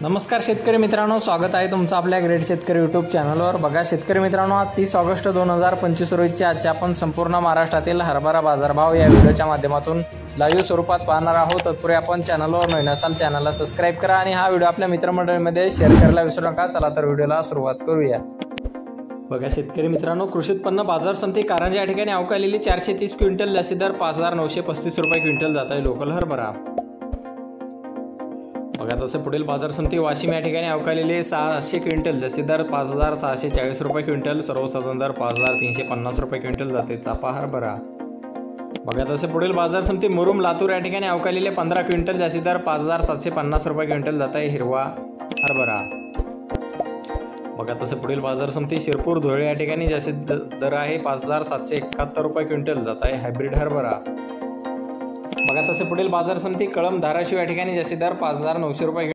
नमस्कार शेतकरी मित्रांनो, स्वागत आहे तुमचं आपल्या ग्रेट शेतकरी यूट्यूब चॅनलवर। बघा शेतकरी मित्रांनो, आज 30 ऑगस्ट 2025 रोजीची आजच्या आपण संपूर्ण महाराष्ट्रातील हरभरा बाजारभाव या व्हिडिओच्या माध्यमातून लाईव्ह स्वरूपात पाहणार आहोत। तत्पूर्वी आपण चॅनलवर नवीन असाल चॅनलला सबस्क्राइब करा आणि हा व्हिडिओ आपल्या मित्रमंडळीमध्ये शेअर करायला विसरू नका। चला तर व्हिडिओला सुरुवात करूया। बघा शेतकरी मित्रांनो, कृषी उत्पन्न बाजार समिती कारंजा या ठिकाणी अवकालेली 430 क्विंटल, जास्ती दर 5935 रुपये क्विंटल जात आहे लोकल हरभरा। बघा तसे पुढील बाजार समिती वाशिम या ठिकाणी अवकालेले 600 क्विंटल, जास्ती दर 5640 रुपये क्विंटल, सर्वसाधारण दर 5350 रुपये क्विंटल जाते चापा हरभरा। बघा तसे पुढील बाजार समिती मुरुम लातूर या ठिकाणी अवकालेले 15 क्विंटल, जास्ती दर 5750 रुपये क्विंटल जात आहे हिरवा हरभरा। बघा तसे पुढील बाजार समिती शिरपूर धुळे या ठिकाणी जास्ती दर आहे 5771 रुपये क्विंटल जात आहे हायब्रिड हरभरा। बघा तसे पुढील बाजार समिती कळंब धाराशिव या ठिकाणी जास्ती दर 5900 रुपये